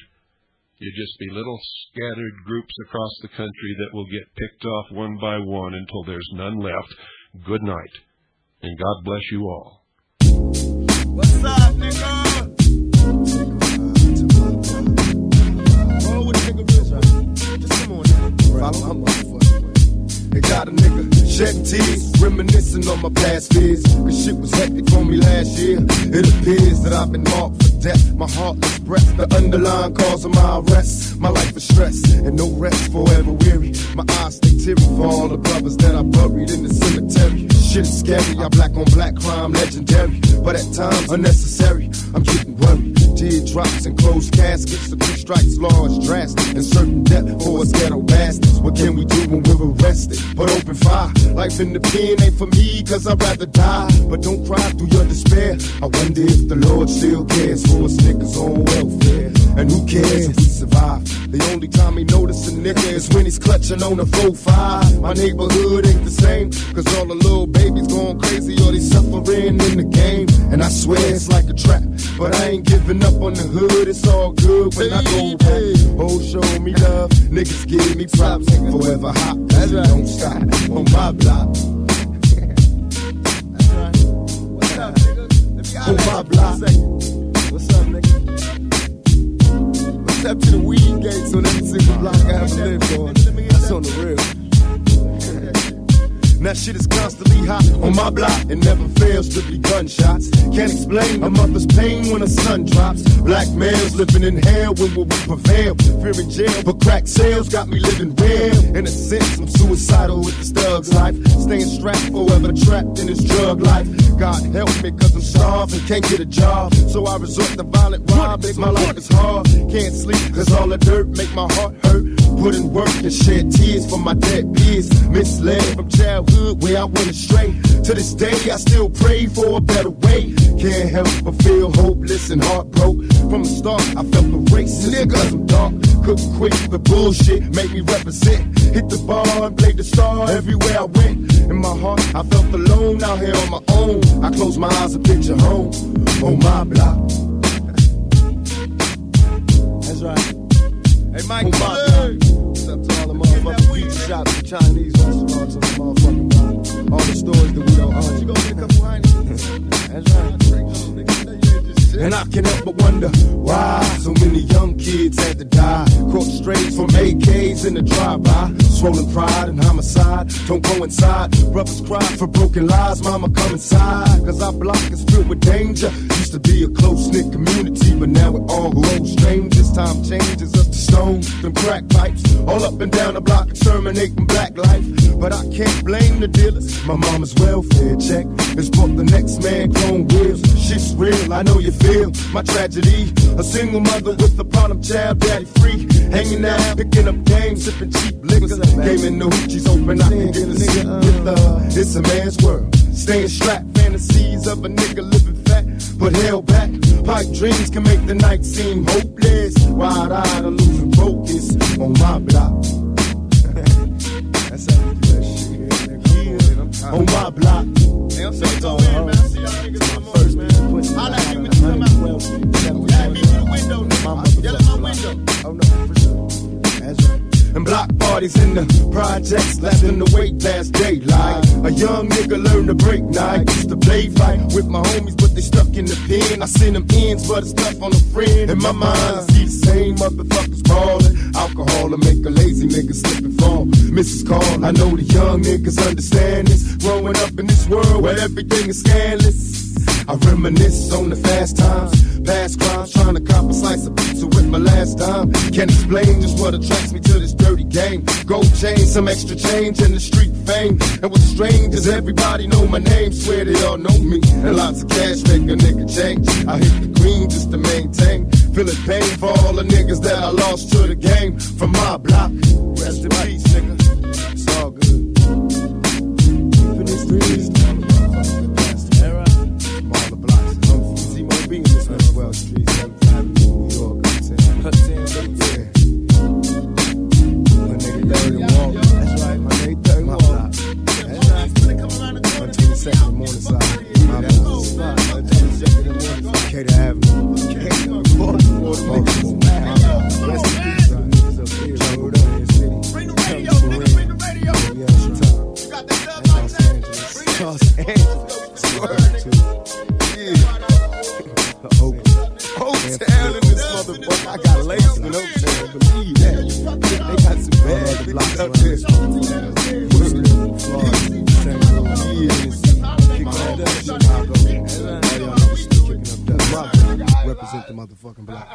you'll just be little scattered groups across the country that will get picked off one by one until there's none left. Good night, and God bless you all. What's up, nigga? Oh, what a nigga is, right? Just come on, nigga. Follow my motherfucker. They got a nigga shedding tears, reminiscing on my past fears. Cause shit was hectic for me last year. It appears that I've been marked for death. My heartless breath, the underlying cause of my arrest. My life is stress, and no rest, forever weary. My eyes stay teary for all the brothers that I buried in the cemetery. Shit is scary, I black on black crime, legendary. But at times unnecessary, I'm getting worried. Teardrops and closed caskets, the 3 strikes, large, drastic, and certain death for us ghetto bastards. What can we do when we're arrested? But open fire, life in the pen ain't for me, cause I'd rather die. But don't cry through your despair. I wonder if the Lord still cares for us niggas on welfare. And who cares if we survive? The only time he notice a nigga is when he's clutching on a 4-5. My neighborhood ain't the same, cause all the little babies going crazy or they suffering in the game. And I swear it's like a trap, but I ain't giving up on the hood. It's all good when I go back. Oh, show me love, niggas give me props. Forever hot, that's right. Don't stop on my block. That's right. What's up, nigga? On my block. What's up, nigga? Up to the weed gates on every single block I ever lived on. That's on the real. Now shit is constantly hot on my block. It never fails to be gunshots. Can't explain a mother's pain when the sun drops. Black males living in hell when will we prevail? Fear in jail, but crack sales got me living real. In a sense, I'm suicidal with this thug's life. Staying strapped, forever trapped in this drug life. God help me, cause I'm starved and can't get a job. So I resort to violent robberies. My life is hard, can't sleep, cause all the dirt make my heart hurt. Put in work and shed tears for my dead peers. Misled from childhood where I went astray. To this day I still pray for a better way. Can't help but feel hopeless and heartbroken. From the start I felt the racist cause I'm dark. Couldn't quit the bullshit, made me represent. Hit the bar and played the star everywhere I went. In my heart I felt alone out here on my own. I close my eyes and picture home on my block. That's right. Hey, Mike, what's up to all the motherfucking pizza shops and Chinese restaurants on the motherfucking block? All the stores that we don't own. You go get a couple Heineken. That's right. And I can't help but wonder why so many young kids had to die. Caught strays from AKs in the drive-by. Swollen pride and homicide don't coincide. Brothers cry for broken lives, mama come inside. Cause our block is filled with danger. Used to be a close-knit community, but now we're all grown strangers. Time changes us to stone, them crack pipes. All up and down the block exterminating black life. But I can't blame the dealers. My mama's welfare check has bought the next man chrome wheels. Shit's real, I know you feel my tragedy. A single mother with a problem child, daddy free. Hanging out, picking up games, sipping cheap liquor. Game in the hoochies open, I can get a seat with love. It's a man's world. Staying strapped, fantasies of a nigga living fat, but held back. Pipe dreams can make the night seem hopeless. Wide-eyed or losing focus on my block. That's how we do that shit. Yeah. On my block. Hey, I'm saying go in, man. I see y'all niggas in the morning, man. I'll let you when you come out. Yeah, meet me in the window, nigga. Yell at my window. Oh, no, for sure. That's right. And block parties in the projects, laughing the way past daylight. A young nigga learned to break night. Used to play fight with my homies, but they stuck in the pen. I seen them ends, but it's tough on a friend. In my mind, I see the same motherfuckers ballin'. Alcohol to make a lazy nigga slip and fall. Mrs. Call, I know the young niggas understand this. Growing up in this world where everything is scandalous. I reminisce on the fast times, past crimes, trying to cop a slice of pizza with my last dime. Can't explain just what attracts me to this dirty game. Gold chain, some extra change, and the street fame. And what's strange is everybody know my name, swear they all know me. And lots of cash make a nigga change. I hit the green just to maintain. Feeling pain for all the niggas that I lost to the game. From my block, rest in peace, nigga. It's all good. Keeping this streets. Well, streets, 7th Avenue, New York, yeah. My nigga 30 walk. That's right, my nigga 30 walk. That's right. 122nd Morningside. My block. 122nd Morningside. Decatur Avenue. Baltimore. Rest in peace, right? Niggas up here. Jungle Land City. Bring the radio, nigga, bring the radio. Yeah, Chicago. You got that dub, Los Angeles. Los Angeles. Yeah. Oaktown in this motherfucker. I got laced in Oaktown. Believe that. They got some bad niggas up there. Represent the motherfucking block.